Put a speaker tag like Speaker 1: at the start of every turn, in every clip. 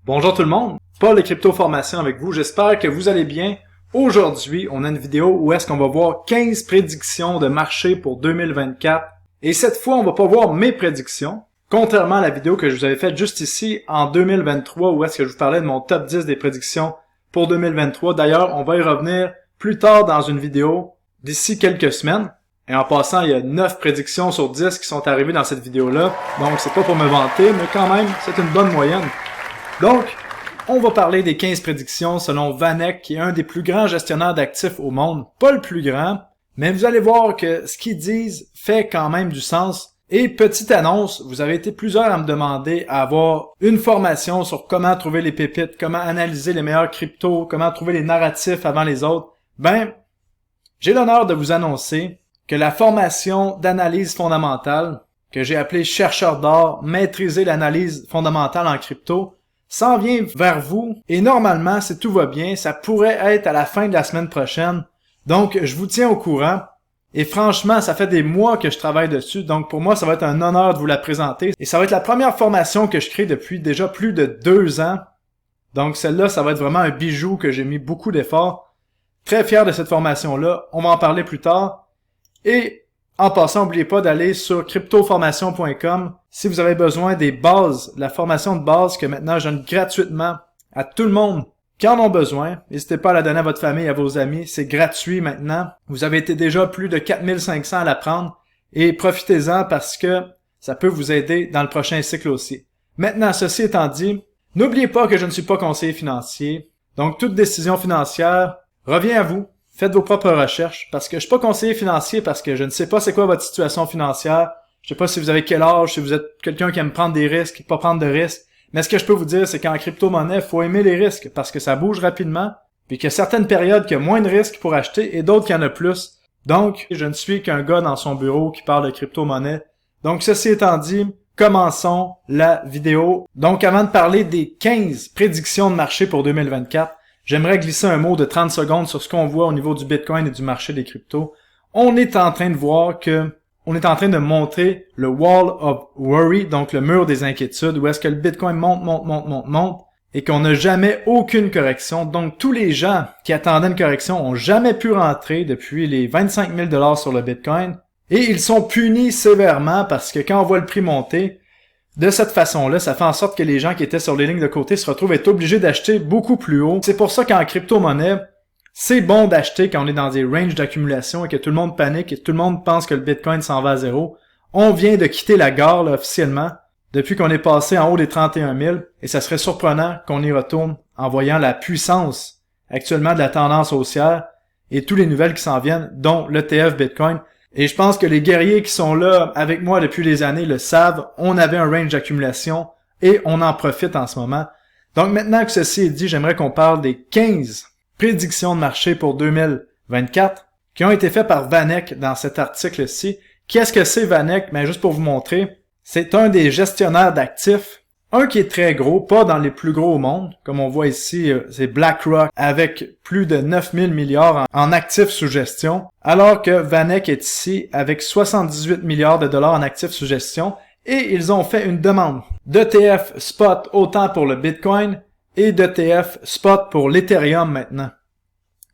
Speaker 1: Bonjour tout le monde, Paul de Crypto Formation avec vous, j'espère que vous allez bien. Aujourd'hui, on a une vidéo où est-ce qu'on va voir 15 prédictions de marché pour 2024. Et cette fois, on va pas voir mes prédictions, contrairement à la vidéo que je vous avais faite juste ici en 2023 où est-ce que je vous parlais de mon top 10 des prédictions pour 2023. D'ailleurs, on va y revenir plus tard dans une vidéo d'ici quelques semaines. Et en passant, il y a 9 prédictions sur 10 qui sont arrivées dans cette vidéo-là. Donc, c'est pas pour me vanter, mais quand même, c'est une bonne moyenne. Donc, on va parler des 15 prédictions selon VanEck, qui est un des plus grands gestionnaires d'actifs au monde. Pas le plus grand, mais vous allez voir que ce qu'ils disent fait quand même du sens. Et petite annonce, vous avez été plusieurs à me demander à avoir une formation sur comment trouver les pépites, comment analyser les meilleurs cryptos, comment trouver les narratifs avant les autres. Ben, j'ai l'honneur de vous annoncer que la formation d'analyse fondamentale, que j'ai appelée chercheur d'or, maîtriser l'analyse fondamentale en crypto, s'en vient vers vous. Et normalement, si tout va bien, ça pourrait être à la fin de la semaine prochaine. Donc, je vous tiens au courant. Et franchement, ça fait des mois que je travaille dessus. Donc, pour moi, ça va être un honneur de vous la présenter. Et ça va être la première formation que je crée depuis déjà plus de 2 ans. Donc, celle-là, ça va être vraiment un bijou que j'ai mis beaucoup d'efforts. Très fier de cette formation-là. On va en parler plus tard. Et en passant, n'oubliez pas d'aller sur cryptoformation.com si vous avez besoin des bases, la formation de base que maintenant je donne gratuitement à tout le monde qui en ont besoin. N'hésitez pas à la donner à votre famille, à vos amis. C'est gratuit maintenant. Vous avez été déjà plus de 4500 à l'apprendre et profitez-en parce que ça peut vous aider dans le prochain cycle aussi. Maintenant, ceci étant dit, n'oubliez pas que je ne suis pas conseiller financier. Donc, toute décision financière revient à vous. Faites vos propres recherches, parce que je suis pas conseiller financier, parce que je ne sais pas c'est quoi votre situation financière. Je sais pas si vous avez quel âge, si vous êtes quelqu'un qui aime prendre des risques, pas prendre de risques. Mais ce que je peux vous dire, c'est qu'en crypto-monnaie, faut aimer les risques, parce que ça bouge rapidement, puis qu'il y a certaines périodes qu'il y a moins de risques pour acheter, et d'autres qu'il y en a plus. Donc, je ne suis qu'un gars dans son bureau qui parle de crypto-monnaie. Donc, ceci étant dit, commençons la vidéo. Donc, avant de parler des 15 prédictions de marché pour 2024, j'aimerais glisser un mot de 30 secondes sur ce qu'on voit au niveau du Bitcoin et du marché des cryptos. On est en train de voir on est en train de montrer le Wall of Worry, donc le mur des inquiétudes, où est-ce que le Bitcoin monte, et qu'on n'a jamais aucune correction. Donc, tous les gens qui attendaient une correction ont jamais pu rentrer depuis les 25 000 $ sur le Bitcoin, et ils sont punis sévèrement parce que quand on voit le prix monter, de cette façon-là, ça fait en sorte que les gens qui étaient sur les lignes de côté se retrouvent être obligés d'acheter beaucoup plus haut. C'est pour ça qu'en crypto-monnaie, c'est bon d'acheter quand on est dans des ranges d'accumulation et que tout le monde panique et tout le monde pense que le Bitcoin s'en va à zéro. On vient de quitter la gare là, officiellement depuis qu'on est passé en haut des 31 000 et ça serait surprenant qu'on y retourne en voyant la puissance actuellement de la tendance haussière et tous les nouvelles qui s'en viennent, dont l'ETF Bitcoin. Et je pense que les guerriers qui sont là avec moi depuis des années le savent, on avait un range d'accumulation et on en profite en ce moment. Donc maintenant que ceci est dit, j'aimerais qu'on parle des 15 prédictions de marché pour 2024 qui ont été faites par VanEck dans cet article-ci. Qu'est-ce que c'est VanEck? Ben, juste pour vous montrer, c'est un des gestionnaires d'actifs, un qui est très gros, pas dans les plus gros au monde. Comme on voit ici, c'est BlackRock avec plus de 9 000 milliards en actifs sous gestion, alors que VanEck est ici avec 78 milliards de dollars en actifs sous gestion et ils ont fait une demande d'ETF spot autant pour le Bitcoin et d'ETF spot pour l'Ethereum maintenant.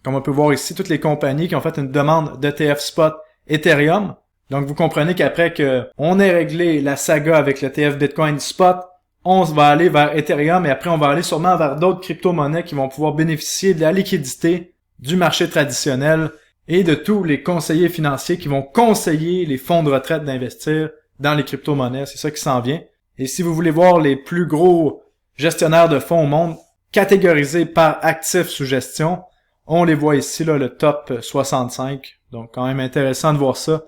Speaker 1: Comme on peut voir ici, toutes les compagnies qui ont fait une demande d'ETF spot Ethereum. Donc vous comprenez qu'après qu'on ait réglé la saga avec l'ETF Bitcoin spot, on va aller vers Ethereum et après on va aller sûrement vers d'autres crypto-monnaies qui vont pouvoir bénéficier de la liquidité du marché traditionnel et de tous les conseillers financiers qui vont conseiller les fonds de retraite d'investir dans les crypto-monnaies. C'est ça qui s'en vient. Et si vous voulez voir les plus gros gestionnaires de fonds au monde catégorisés par actifs sous gestion, on les voit ici, là, le top 65. Donc quand même intéressant de voir ça.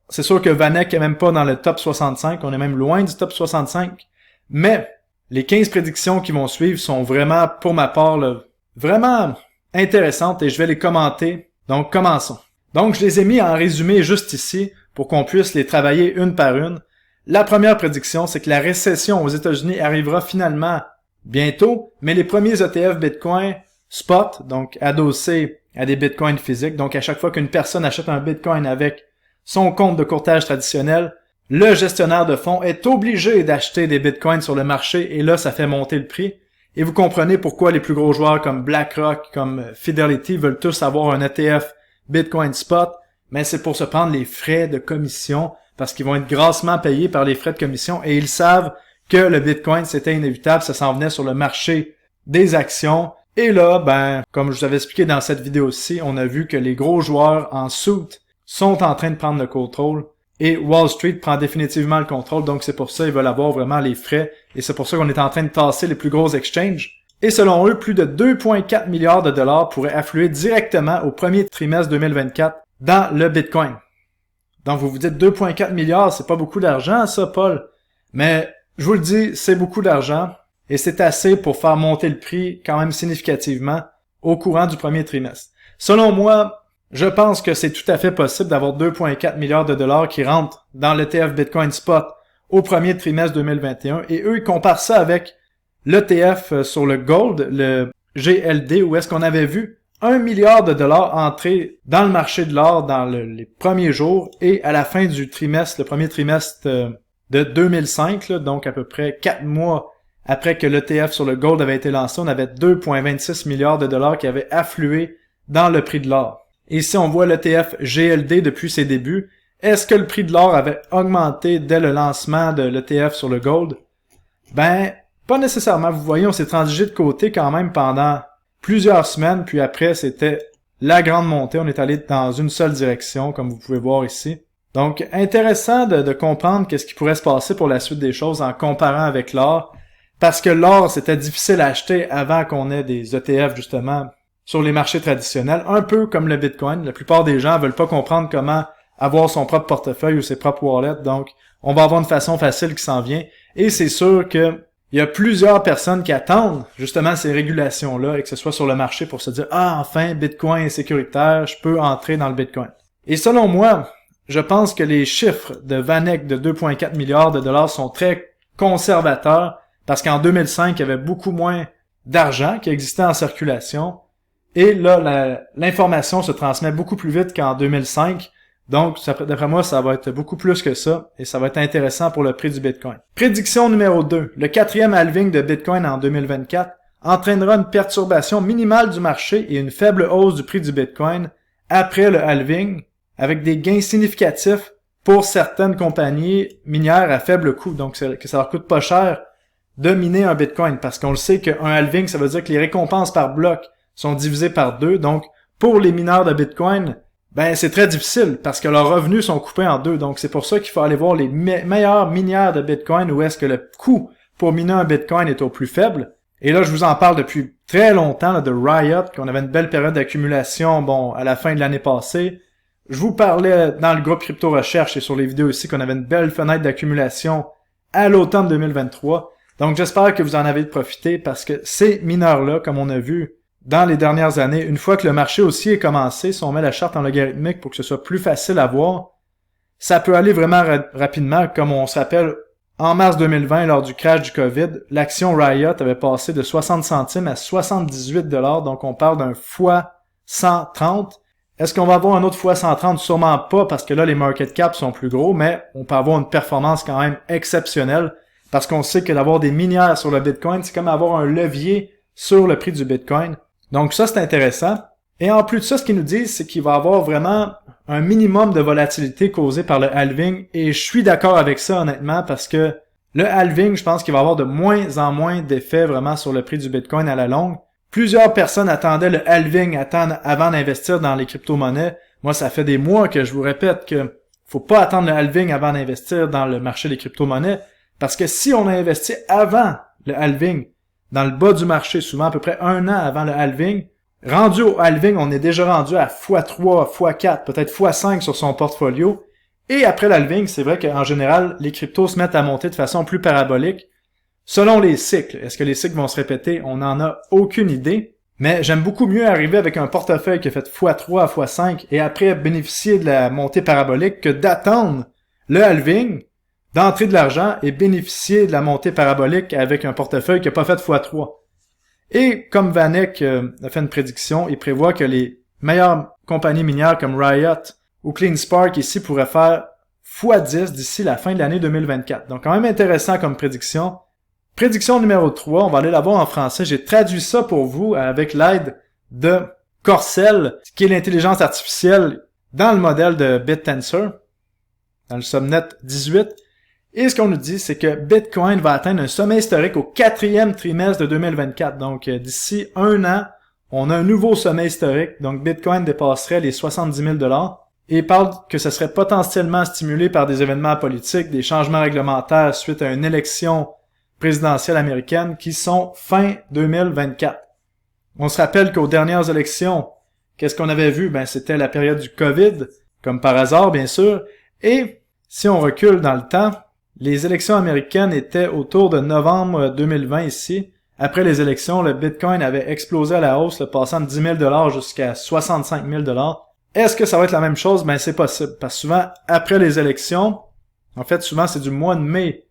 Speaker 1: C'est sûr que VanEck est même pas dans le top 65, on est même loin du top 65. Mais les 15 prédictions qui vont suivre sont vraiment, pour ma part, là, vraiment intéressantes et je vais les commenter. Donc, commençons. Donc, je les ai mis en résumé juste ici pour qu'on puisse les travailler une par une. La première prédiction, c'est que la récession aux États-Unis arrivera finalement bientôt, mais les premiers ETF Bitcoin spot, donc adossés à des Bitcoins physiques, donc à chaque fois qu'une personne achète un Bitcoin avec son compte de courtage traditionnel, le gestionnaire de fonds est obligé d'acheter des bitcoins sur le marché et là, ça fait monter le prix. Et vous comprenez pourquoi les plus gros joueurs comme BlackRock, comme Fidelity veulent tous avoir un ETF Bitcoin Spot, mais c'est pour se prendre les frais de commission, parce qu'ils vont être grassement payés par les frais de commission, et ils savent que le Bitcoin, c'était inévitable, ça s'en venait sur le marché des actions. Et là, comme je vous avais expliqué dans cette vidéo-ci, on a vu que les gros joueurs en suit sont en train de prendre le contrôle, et Wall Street prend définitivement le contrôle, donc c'est pour ça qu'ils veulent avoir vraiment les frais, et c'est pour ça qu'on est en train de tasser les plus gros exchanges. Et selon eux, plus de 2,4 milliards de dollars pourraient affluer directement au premier trimestre 2024 dans le Bitcoin. Donc vous vous dites 2,4 milliards, c'est pas beaucoup d'argent ça, Paul? Mais je vous le dis, c'est beaucoup d'argent, et c'est assez pour faire monter le prix quand même significativement au courant du premier trimestre. Selon moi, je pense que c'est tout à fait possible d'avoir 2,4 milliards de dollars qui rentrent dans l'ETF Bitcoin Spot au premier trimestre 2021, et eux, ils comparent ça avec l'ETF sur le Gold, le GLD, où est-ce qu'on avait vu 1 milliard de dollars entrer dans le marché de l'or dans les premiers jours, et à la fin du trimestre, le premier trimestre de 2005, là, donc à peu près 4 mois après que l'ETF sur le Gold avait été lancé, on avait 2,26 milliards de dollars qui avaient afflué dans le prix de l'or. Et si on voit l'ETF GLD depuis ses débuts, est-ce que le prix de l'or avait augmenté dès le lancement de l'ETF sur le Gold? Pas nécessairement. Vous voyez, on s'est transigé de côté quand même pendant plusieurs semaines, puis après, c'était la grande montée. On est allé dans une seule direction, comme vous pouvez voir ici. Donc, intéressant de comprendre qu'est-ce qui pourrait se passer pour la suite des choses en comparant avec l'or, parce que l'or, c'était difficile à acheter avant qu'on ait des ETF, justement, sur les marchés traditionnels, un peu comme le Bitcoin. La plupart des gens veulent pas comprendre comment avoir son propre portefeuille ou ses propres wallets, donc on va avoir une façon facile qui s'en vient, et c'est sûr que il y a plusieurs personnes qui attendent justement ces régulations-là, et que ce soit sur le marché pour se dire « Ah, enfin, Bitcoin est sécuritaire, je peux entrer dans le Bitcoin. » Et selon moi, je pense que les chiffres de VanEck de 2,4 milliards de dollars sont très conservateurs, parce qu'en 2005, il y avait beaucoup moins d'argent qui existait en circulation, et là, l'information se transmet beaucoup plus vite qu'en 2005, donc d'après moi, ça va être beaucoup plus que ça, et ça va être intéressant pour le prix du Bitcoin. Prédiction numéro 2. Le 4e halving de Bitcoin en 2024 entraînera une perturbation minimale du marché et une faible hausse du prix du Bitcoin après le halving, avec des gains significatifs pour certaines compagnies minières à faible coût, donc que ça leur coûte pas cher de miner un Bitcoin, parce qu'on le sait qu'un halving, ça veut dire que les récompenses par bloc sont divisées par 2, donc pour les mineurs de Bitcoin, c'est très difficile, parce que leurs revenus sont coupés en 2, donc c'est pour ça qu'il faut aller voir les meilleures minières de Bitcoin, où est-ce que le coût pour miner un Bitcoin est au plus faible. Et là, je vous en parle depuis très longtemps, là, de Riot, qu'on avait une belle période d'accumulation, à la fin de l'année passée. Je vous parlais dans le groupe Crypto Recherche et sur les vidéos ici qu'on avait une belle fenêtre d'accumulation à l'automne 2023. Donc j'espère que vous en avez profité, parce que ces mineurs-là, comme on a vu dans les dernières années, une fois que le marché aussi est commencé, si on met la charte en logarithmique pour que ce soit plus facile à voir, ça peut aller vraiment rapidement, comme on se rappelle, en mars 2020, lors du crash du COVID, l'action Riot avait passé de 60 centimes à 78 $, donc on parle d'un fois 130. Est-ce qu'on va avoir un autre fois 130? Sûrement pas, parce que là, les market caps sont plus gros, mais on peut avoir une performance quand même exceptionnelle, parce qu'on sait que d'avoir des minières sur le Bitcoin, c'est comme avoir un levier sur le prix du Bitcoin. Donc ça, c'est intéressant. Et en plus de ça, ce qu'ils nous disent, c'est qu'il va y avoir vraiment un minimum de volatilité causé par le halving. Et je suis d'accord avec ça, honnêtement, parce que le halving, je pense qu'il va avoir de moins en moins d'effets vraiment sur le prix du Bitcoin à la longue. Plusieurs personnes attendaient le halving avant d'investir dans les crypto-monnaies. Moi, ça fait des mois que je vous répète que faut pas attendre le halving avant d'investir dans le marché des crypto-monnaies. Parce que si on a investi avant le halving, dans le bas du marché, souvent à peu près 1 an avant le halving, rendu au halving, on est déjà rendu à x3, x4, peut-être x5 sur son portfolio. Et après l'halving, c'est vrai qu'en général, les cryptos se mettent à monter de façon plus parabolique. Selon les cycles, est-ce que les cycles vont se répéter? On n'en a aucune idée. Mais j'aime beaucoup mieux arriver avec un portefeuille qui a fait x3 à x5 et après bénéficier de la montée parabolique que d'attendre le halving, d'entrer de l'argent et bénéficier de la montée parabolique avec un portefeuille qui n'a pas fait x3. Et comme VanEck a fait une prédiction, il prévoit que les meilleures compagnies minières comme Riot ou CleanSpark ici pourraient faire x10 d'ici la fin de l'année 2024. Donc quand même intéressant comme prédiction. Prédiction numéro 3, on va aller la voir en français. J'ai traduit ça pour vous avec l'aide de Corcel, qui est l'intelligence artificielle dans le modèle de BitTensor, dans le Subnet 18. Et ce qu'on nous dit, c'est que Bitcoin va atteindre un sommet historique au 4e trimestre de 2024. Donc, d'ici un an, on a un nouveau sommet historique. Donc, Bitcoin dépasserait les 70 000 $. Et il parle que ce serait potentiellement stimulé par des événements politiques, des changements réglementaires suite à une élection présidentielle américaine qui sont fin 2024. On se rappelle qu'aux dernières élections, qu'est-ce qu'on avait vu? Ben, c'était la période du COVID, comme par hasard, bien sûr. Et si on recule dans le temps, les élections américaines étaient autour de novembre 2020 ici. Après les élections, le Bitcoin avait explosé à la hausse, passant de 10 000 $ jusqu'à 65 000 $. Est-ce que ça va être la même chose? Ben, c'est possible. Parce que souvent, après les élections, en fait, souvent, c'est du mois de mai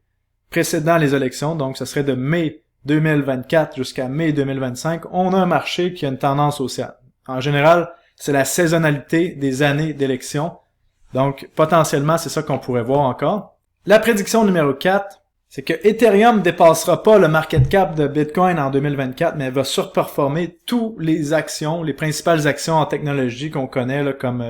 Speaker 1: précédant les élections. Donc, ce serait de mai 2024 jusqu'à mai 2025. On a un marché qui a une tendance haussière. En général, c'est la saisonnalité des années d'élection. Donc, potentiellement, c'est ça qu'on pourrait voir encore. La prédiction numéro 4, c'est que Ethereum dépassera pas le market cap de Bitcoin en 2024, mais va surperformer tous les actions, les principales actions en technologie qu'on connaît, là, comme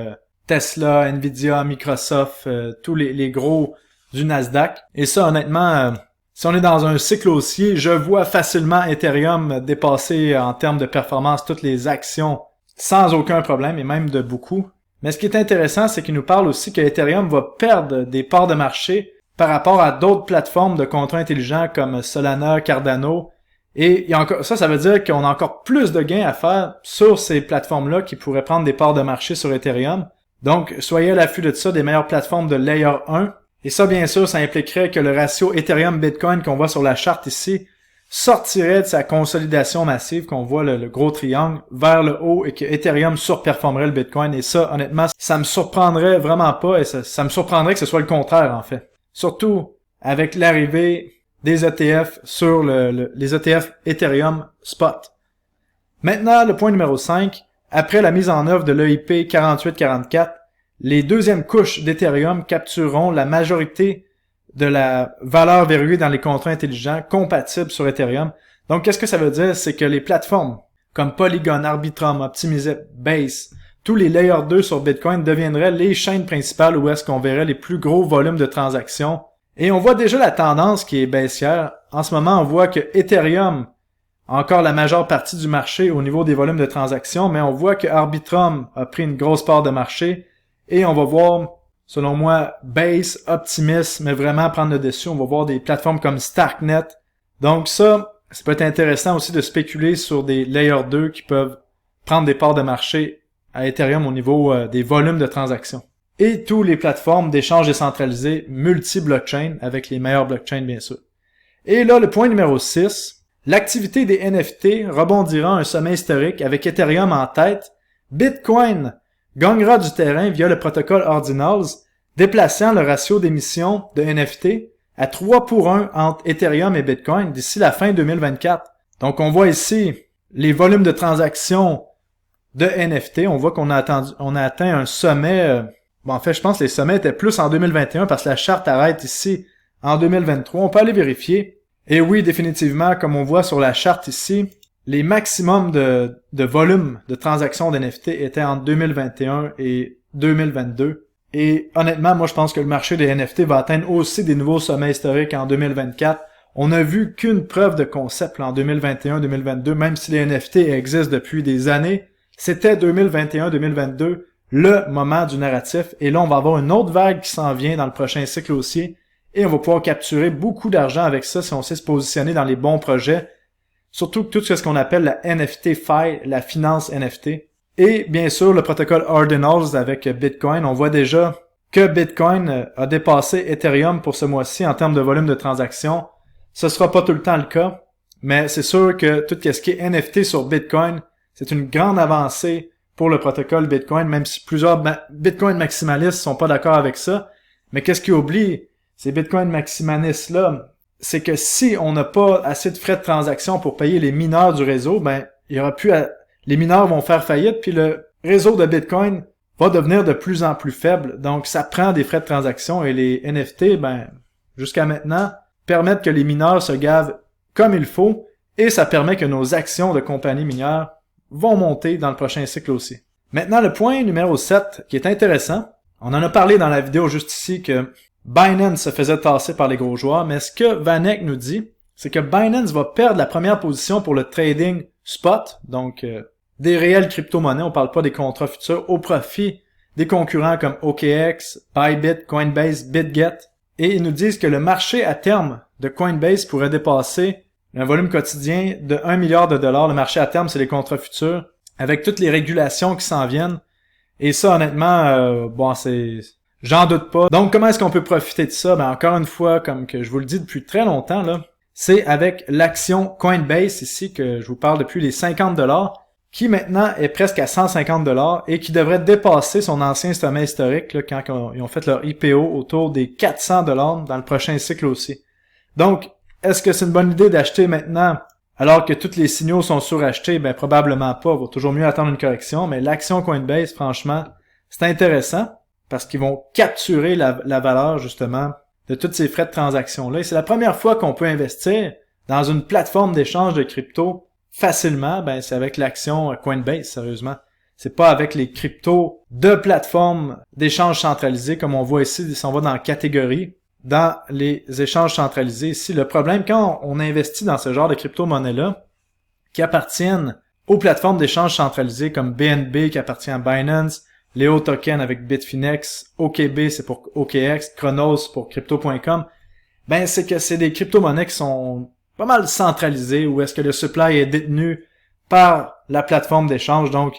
Speaker 1: Tesla, Nvidia, Microsoft, tous les gros du Nasdaq. Et ça, honnêtement, si on est dans un cycle haussier, je vois facilement Ethereum dépasser en termes de performance toutes les actions sans aucun problème, et même de beaucoup. Mais ce qui est intéressant, c'est qu'il nous parle aussi que Ethereum va perdre des parts de marché par rapport à d'autres plateformes de contrats intelligents comme Solana, Cardano. Et il y a encore, ça veut dire qu'on a encore plus de gains à faire sur ces plateformes-là qui pourraient prendre des parts de marché sur Ethereum. Donc, soyez à l'affût de ça, des meilleures plateformes de Layer 1. Et ça, bien sûr, ça impliquerait que le ratio Ethereum-Bitcoin qu'on voit sur la charte ici sortirait de sa consolidation massive, qu'on voit le gros triangle, vers le haut, et que Ethereum surperformerait le Bitcoin. Et ça, honnêtement, ça me surprendrait vraiment pas, et ça me surprendrait que ce soit le contraire, en fait. Surtout avec l'arrivée des ETF sur les ETF Ethereum Spot. Maintenant, le point numéro 5, après la mise en œuvre de l'EIP 4844, les deuxièmes couches d'Ethereum captureront la majorité de la valeur verrouillée dans les contrats intelligents compatibles sur Ethereum. Donc, qu'est-ce que ça veut dire? C'est que les plateformes comme Polygon, Arbitrum, Optimizip, Base, tous les Layer 2 sur Bitcoin deviendraient les chaînes principales où est-ce qu'on verrait les plus gros volumes de transactions. Et on voit déjà la tendance qui est baissière. En ce moment, on voit que Ethereum a encore la majeure partie du marché au niveau des volumes de transactions, mais on voit que Arbitrum a pris une grosse part de marché. Et on va voir, selon moi, Base, Optimus, mais vraiment prendre le dessus. On va voir des plateformes comme Starknet. Donc ça peut être intéressant aussi de spéculer sur des Layer 2 qui peuvent prendre des parts de marché à Ethereum au niveau des volumes de transactions. Et toutes les plateformes d'échange décentralisés multi-blockchain, avec les meilleures blockchains bien sûr. Et là, le point numéro 6, l'activité des NFT rebondira à un sommet historique avec Ethereum en tête. Bitcoin gagnera du terrain via le protocole Ordinals, déplaçant le ratio d'émission de NFT à 3:1 entre Ethereum et Bitcoin d'ici la fin 2024. Donc on voit ici les volumes de transactions de NFT. On voit qu'on a atteint un sommet. En fait, je pense que les sommets étaient plus en 2021 parce que la charte arrête ici en 2023. On peut aller vérifier. Et oui, définitivement, comme on voit sur la charte ici, les maximums de volume de transactions d'NFT étaient entre 2021 et 2022. Et honnêtement, moi je pense que le marché des NFT va atteindre aussi des nouveaux sommets historiques en 2024. On n'a vu qu'une preuve de concept là, en 2021-2022, même si les NFT existent depuis des années. C'était 2021-2022 le moment du narratif. Et là, on va avoir une autre vague qui s'en vient dans le prochain cycle haussier. Et on va pouvoir capturer beaucoup d'argent avec ça si on sait se positionner dans les bons projets. Surtout tout ce qu'on appelle la NFT-Fi, la finance NFT. Et bien sûr, le protocole Ordinals avec Bitcoin. On voit déjà que Bitcoin a dépassé Ethereum pour ce mois-ci en termes de volume de transactions. Ce sera pas tout le temps le cas, mais c'est sûr que tout ce qui est NFT sur Bitcoin, c'est une grande avancée pour le protocole Bitcoin, même si plusieurs Bitcoin maximalistes sont pas d'accord avec ça. Mais qu'est-ce qu'ils oublient, ces Bitcoin maximalistes-là? C'est que si on n'a pas assez de frais de transaction pour payer les mineurs du réseau, ben, il y aura plus les mineurs vont faire faillite, puis le réseau de Bitcoin va devenir de plus en plus faible. Donc, ça prend des frais de transaction et les NFT, ben, jusqu'à maintenant, permettent que les mineurs se gavent comme il faut, et ça permet que nos actions de compagnies minières vont monter dans le prochain cycle aussi. Maintenant, le point numéro 7, qui est intéressant, on en a parlé dans la vidéo juste ici que Binance se faisait tasser par les gros joueurs, mais ce que Vanek nous dit, c'est que Binance va perdre la première position pour le trading spot, donc des réelles crypto-monnaies, on parle pas des contrats futurs, au profit des concurrents comme OKX, Bybit, Coinbase, BitGet, et ils nous disent que le marché à terme de Coinbase pourrait dépasser un volume quotidien de 1 milliard de dollars. Le marché à terme, c'est les contrats futurs, avec toutes les régulations qui s'en viennent. Et ça, honnêtement, j'en doute pas. Donc, comment est-ce qu'on peut profiter de ça? Ben, encore une fois, comme que je vous le dis depuis très longtemps, là, c'est avec l'action Coinbase ici, que je vous parle depuis les 50 $, qui maintenant est presque à 150 $ et qui devrait dépasser son ancien sommet historique, là, quand ils ont fait leur IPO autour des 400 $ dans le prochain cycle aussi. Donc, est-ce que c'est une bonne idée d'acheter maintenant alors que tous les signaux sont surachetés? Ben, probablement pas. Il vaut toujours mieux attendre une correction, mais l'action Coinbase, franchement, c'est intéressant parce qu'ils vont capturer la valeur, justement, de tous ces frais de transaction-là. Et c'est la première fois qu'on peut investir dans une plateforme d'échange de crypto facilement. Ben, c'est avec l'action Coinbase, sérieusement. C'est pas avec les cryptos de plateformes d'échange centralisées, comme on voit ici, si on va dans la catégorie. Dans les échanges centralisés ici. Le problème, quand on investit dans ce genre de crypto-monnaies-là, qui appartiennent aux plateformes d'échanges centralisées comme BNB qui appartient à Binance, Leo Token avec Bitfinex, OKB c'est pour OKX, Chronos pour Crypto.com, ben c'est que c'est des crypto-monnaies qui sont pas mal centralisées, où est-ce que le supply est détenu par la plateforme d'échange, donc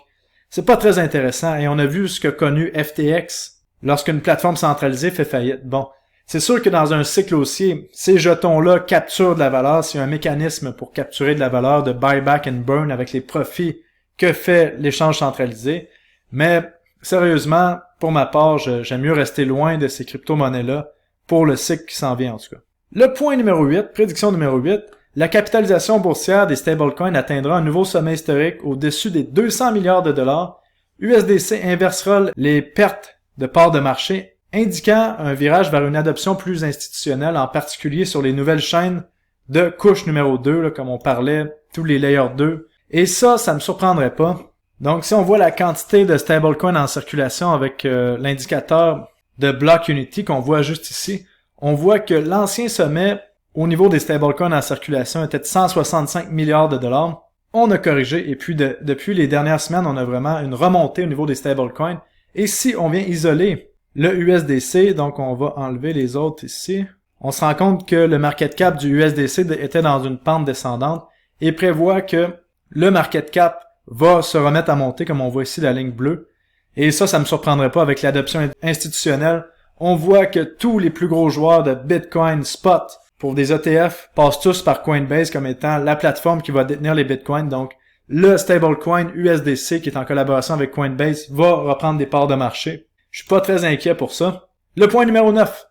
Speaker 1: c'est pas très intéressant. Et on a vu ce qu'a connu FTX lorsqu'une plateforme centralisée fait faillite. Bon, c'est sûr que dans un cycle haussier, ces jetons-là capturent de la valeur. C'est un mécanisme pour capturer de la valeur de buyback and burn avec les profits que fait l'échange centralisé. Mais sérieusement, pour ma part, j'aime mieux rester loin de ces crypto-monnaies-là pour le cycle qui s'en vient en tout cas. Le point numéro 8, prédiction numéro 8, la capitalisation boursière des stablecoins atteindra un nouveau sommet historique au-dessus des 200 milliards de dollars. USDC inversera les pertes de parts de marché, indiquant un virage vers une adoption plus institutionnelle, en particulier sur les nouvelles chaînes de couche numéro 2, là, comme on parlait, tous les layers 2. Et ça me surprendrait pas. Donc, si on voit la quantité de stablecoins en circulation avec l'indicateur de Block Unity qu'on voit juste ici, on voit que l'ancien sommet au niveau des stablecoins en circulation était de 165 milliards de dollars. On a corrigé et puis depuis les dernières semaines, on a vraiment une remontée au niveau des stablecoins. Et si on vient isoler le USDC, donc on va enlever les autres ici, on se rend compte que le market cap du USDC était dans une pente descendante et prévoit que le market cap va se remettre à monter, comme on voit ici la ligne bleue. Et ça me surprendrait pas avec l'adoption institutionnelle. On voit que tous les plus gros joueurs de Bitcoin spot pour des ETF passent tous par Coinbase comme étant la plateforme qui va détenir les Bitcoins. Donc, le stablecoin USDC qui est en collaboration avec Coinbase va reprendre des parts de marché. Je suis pas très inquiet pour ça. Le point numéro 9.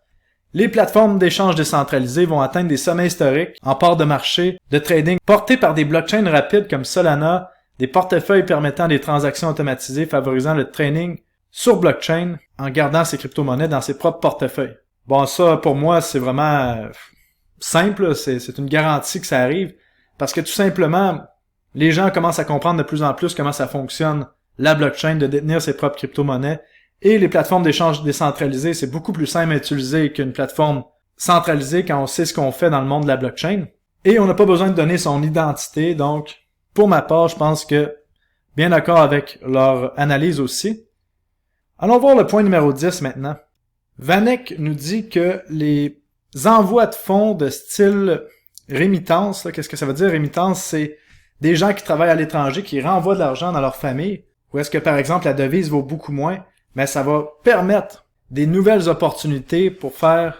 Speaker 1: Les plateformes d'échange décentralisées vont atteindre des sommets historiques en parts de marché de trading portés par des blockchains rapides comme Solana, des portefeuilles permettant des transactions automatisées favorisant le trading sur blockchain en gardant ses crypto-monnaies dans ses propres portefeuilles. Bon, ça, pour moi, c'est vraiment simple. C'est une garantie que ça arrive parce que tout simplement, les gens commencent à comprendre de plus en plus comment ça fonctionne, la blockchain, de détenir ses propres crypto-monnaies. Et les plateformes d'échange décentralisées, c'est beaucoup plus simple à utiliser qu'une plateforme centralisée quand on sait ce qu'on fait dans le monde de la blockchain. Et on n'a pas besoin de donner son identité. Donc, pour ma part, je pense que, bien d'accord avec leur analyse aussi. Allons voir le point numéro 10 maintenant. Vanek nous dit que les envois de fonds de style rémittance, qu'est-ce que ça veut dire rémittance? C'est des gens qui travaillent à l'étranger qui renvoient de l'argent dans leur famille. Ou est-ce que, par exemple, la devise vaut beaucoup moins? Mais ça va permettre des nouvelles opportunités pour faire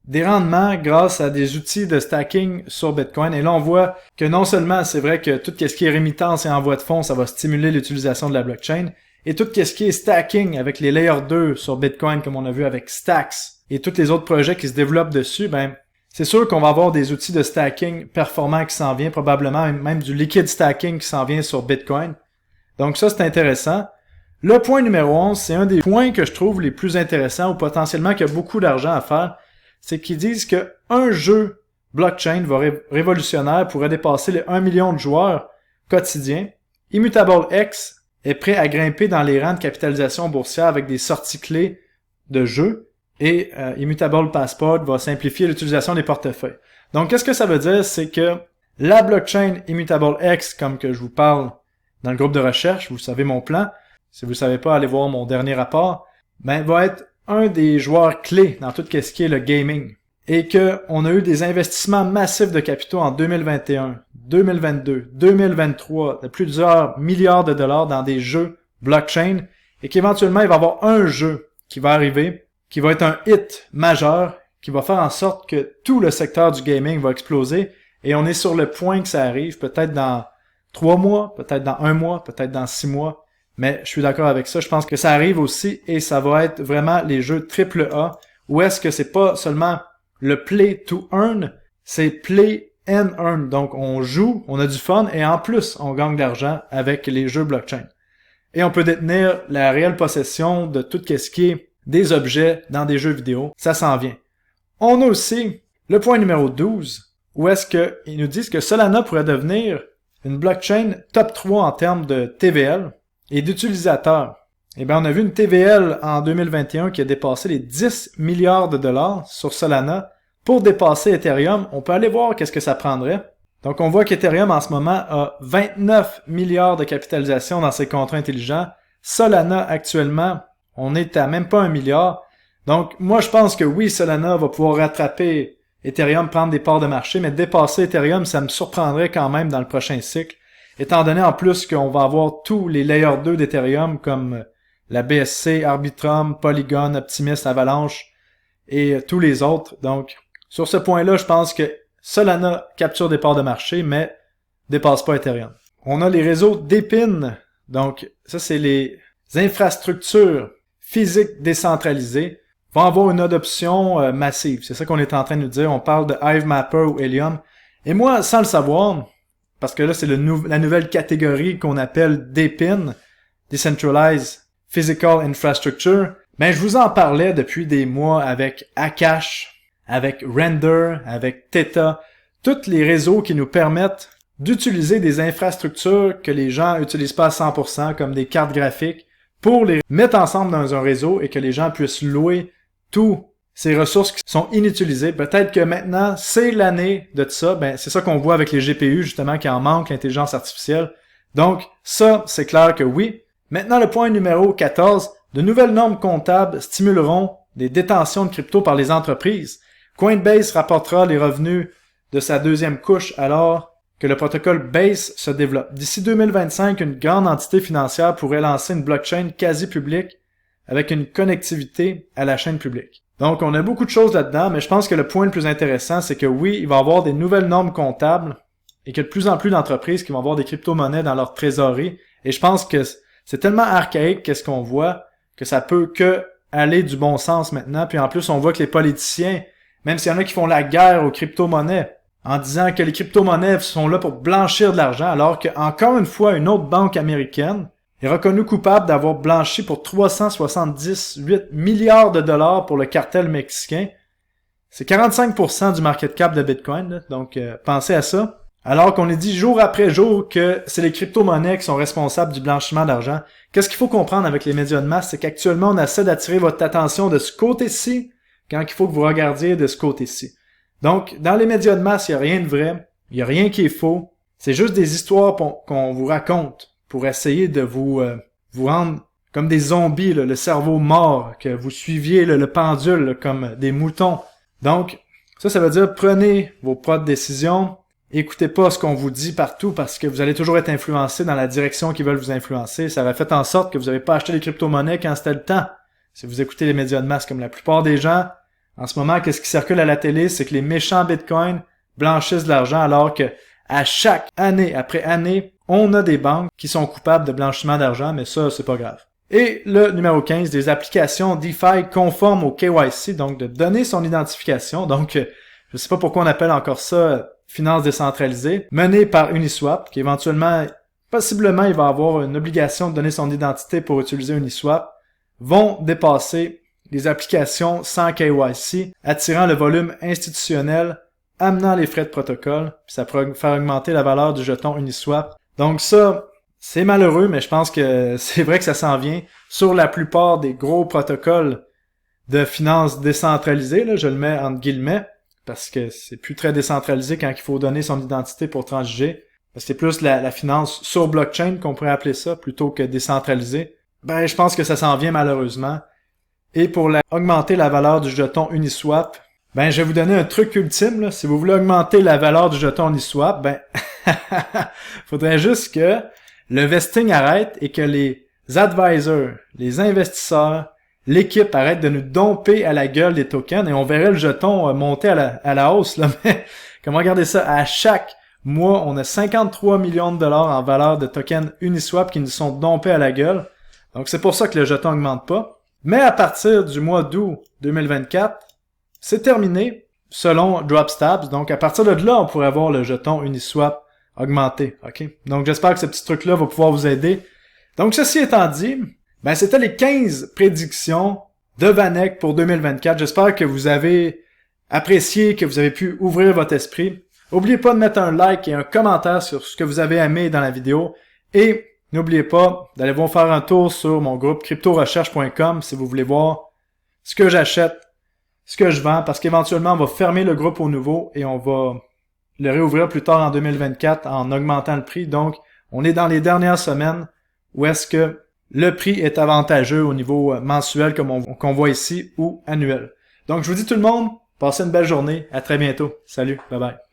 Speaker 1: des rendements grâce à des outils de stacking sur Bitcoin. Et là, on voit que non seulement c'est vrai que tout ce qui est rémittance et envoi de fonds, ça va stimuler l'utilisation de la blockchain, et tout ce qui est stacking avec les layers 2 sur Bitcoin, comme on a vu avec Stacks, et tous les autres projets qui se développent dessus, ben c'est sûr qu'on va avoir des outils de stacking performants qui s'en viennent, probablement même du liquid stacking qui s'en vient sur Bitcoin. Donc ça, c'est intéressant. Le point numéro 11, c'est un des points que je trouve les plus intéressants ou potentiellement qu'il y a beaucoup d'argent à faire. C'est qu'ils disent que un jeu blockchain révolutionnaire pourrait dépasser les 1 million de joueurs quotidiens. Immutable X est prêt à grimper dans les rangs de capitalisation boursière avec des sorties clés de jeux. Et Immutable Passport va simplifier l'utilisation des portefeuilles. Donc, qu'est-ce que ça veut dire? C'est que la blockchain Immutable X, comme que je vous parle dans le groupe de recherche, vous savez mon plan. Si vous ne savez pas, allez voir mon dernier rapport. Va être un des joueurs clés dans tout ce qui est le gaming. Et qu'on a eu des investissements massifs de capitaux en 2021, 2022, 2023, de plusieurs milliards de dollars dans des jeux blockchain. Et qu'éventuellement, il va y avoir un jeu qui va arriver, qui va être un hit majeur, qui va faire en sorte que tout le secteur du gaming va exploser, et on est sur le point que ça arrive, peut-être dans 3 mois, peut-être dans 1 mois, peut-être dans 6 mois, mais je suis d'accord avec ça, je pense que ça arrive aussi, et ça va être vraiment les jeux AAA, où est-ce que c'est pas seulement le play to earn, c'est play and earn, donc on joue, on a du fun, et en plus, on gagne de l'argent avec les jeux blockchain. Et on peut détenir la réelle possession de tout ce qui est des objets dans des jeux vidéo, ça s'en vient. On a aussi le point numéro 12, où est-ce qu'ils nous disent que Solana pourrait devenir une blockchain top 3 en termes de TVL et d'utilisateurs. Eh bien, on a vu une TVL en 2021 qui a dépassé les 10 milliards de dollars sur Solana. Pour dépasser Ethereum, on peut aller voir qu'est-ce que ça prendrait. Donc, on voit qu'Ethereum en ce moment a 29 milliards de capitalisation dans ses contrats intelligents. Solana, actuellement, on est à même pas 1 milliard. Donc, moi, je pense que oui, Solana va pouvoir rattraper Ethereum, prendre des parts de marché, mais dépasser Ethereum, ça me surprendrait quand même dans le prochain cycle, étant donné en plus qu'on va avoir tous les Layer 2 d'Ethereum comme la BSC, Arbitrum, Polygon, Optimism, Avalanche et tous les autres. Donc, sur ce point-là, je pense que Solana capture des parts de marché, mais dépasse pas Ethereum. On a les réseaux d'épines. Donc, ça, c'est les infrastructures physiques décentralisées. Vont avoir une adoption massive. C'est ça qu'on est en train de nous dire. On parle de HiveMapper ou Helium. Et moi, sans le savoir, parce que là, c'est la nouvelle catégorie qu'on appelle DePIN, Decentralized Physical Infrastructure, je vous en parlais depuis des mois avec Akash, avec Render, avec Theta, tous les réseaux qui nous permettent d'utiliser des infrastructures que les gens n'utilisent pas à 100%, comme des cartes graphiques, pour les mettre ensemble dans un réseau et que les gens puissent louer tous ces ressources qui sont inutilisées. Peut-être que maintenant, c'est l'année de tout ça. C'est ça qu'on voit avec les GPU, justement, qui en manque, l'intelligence artificielle. Donc, ça, c'est clair que oui. Maintenant, le point numéro 14, de nouvelles normes comptables stimuleront des détentions de crypto par les entreprises. Coinbase rapportera les revenus de sa deuxième couche alors que le protocole Base se développe. D'ici 2025, une grande entité financière pourrait lancer une blockchain quasi publique avec une connectivité à la chaîne publique. Donc, on a beaucoup de choses là-dedans, mais je pense que le point le plus intéressant, c'est que oui, il va y avoir des nouvelles normes comptables et qu'il y a de plus en plus d'entreprises qui vont avoir des crypto-monnaies dans leur trésorerie. Et je pense que c'est tellement archaïque qu'est-ce qu'on voit que ça peut que aller du bon sens maintenant. Puis en plus, on voit que les politiciens, même s'il y en a qui font la guerre aux crypto-monnaies, en disant que les crypto-monnaies sont là pour blanchir de l'argent, alors que, encore une fois, une autre banque américaine est reconnue coupable d'avoir blanchi pour 378 milliards de dollars pour le cartel mexicain. C'est 45% du market cap de Bitcoin, là. Donc pensez à ça. Alors qu'on est dit jour après jour que c'est les crypto-monnaies qui sont responsables du blanchiment d'argent. Qu'est-ce qu'il faut comprendre avec les médias de masse? C'est qu'actuellement, on essaie d'attirer votre attention de ce côté-ci, quand il faut que vous regardiez de ce côté-ci. Donc, dans les médias de masse, il n'y a rien de vrai, il n'y a rien qui est faux. C'est juste des histoires qu'on vous raconte pour essayer de vous rendre comme des zombies, là, le cerveau mort, que vous suiviez le pendule là, comme des moutons. Donc, ça veut dire prenez vos propres décisions, écoutez pas ce qu'on vous dit partout parce que vous allez toujours être influencé dans la direction qu'ils veulent vous influencer. Ça va faire en sorte que vous n'avez pas acheté les crypto-monnaies quand c'était le temps. Si vous écoutez les médias de masse comme la plupart des gens, en ce moment, qu'est-ce qui circule à la télé, c'est que les méchants bitcoins blanchissent de l'argent alors que à chaque année après année, on a des banques qui sont coupables de blanchiment d'argent, mais ça, c'est pas grave. Et le numéro 15, des applications DeFi conformes au KYC, donc de donner son identification. Donc, je sais pas pourquoi on appelle encore ça finance décentralisée, menée par Uniswap, qui éventuellement, possiblement, il va avoir une obligation de donner son identité pour utiliser Uniswap, vont dépasser les applications sans KYC, attirant le volume institutionnel amenant les frais de protocole, puis ça pourrait faire augmenter la valeur du jeton Uniswap. Donc ça, c'est malheureux, mais je pense que c'est vrai que ça s'en vient sur la plupart des gros protocoles de finances décentralisées, là, je le mets entre guillemets, parce que c'est plus très décentralisé quand il faut donner son identité pour transiger. C'est plus la finance sur blockchain qu'on pourrait appeler ça, plutôt que décentralisé. Ben, je pense que ça s'en vient malheureusement. Et pour augmenter la valeur du jeton Uniswap, ben, je vais vous donner un truc ultime, là. Si vous voulez augmenter la valeur du jeton Uniswap, ben, faudrait juste que le vesting arrête et que les advisors, les investisseurs, l'équipe arrête de nous domper à la gueule des tokens et on verrait le jeton monter à la hausse, là. Mais, comment regarder ça? À chaque mois, on a 53 millions de dollars en valeur de tokens Uniswap qui nous sont dompés à la gueule. Donc, c'est pour ça que le jeton augmente pas. Mais à partir du mois d'août 2024, c'est terminé selon Dropstabs. Donc, à partir de là, on pourrait avoir le jeton Uniswap augmenté. OK? Donc, j'espère que ce petit truc-là va pouvoir vous aider. Donc, ceci étant dit, ben, c'était les 15 prédictions de Vanek pour 2024. J'espère que vous avez apprécié, que vous avez pu ouvrir votre esprit. N'oubliez pas de mettre un like et un commentaire sur ce que vous avez aimé dans la vidéo. Et n'oubliez pas d'aller vous faire un tour sur mon groupe cryptorecherche.com si vous voulez voir ce que j'achète, ce que je vends, parce qu'éventuellement, on va fermer le groupe au nouveau et on va le réouvrir plus tard en 2024 en augmentant le prix. Donc, on est dans les dernières semaines où est-ce que le prix est avantageux au niveau mensuel comme qu'on voit ici ou annuel. Donc, je vous dis tout le monde, passez une belle journée. À très bientôt. Salut. Bye bye.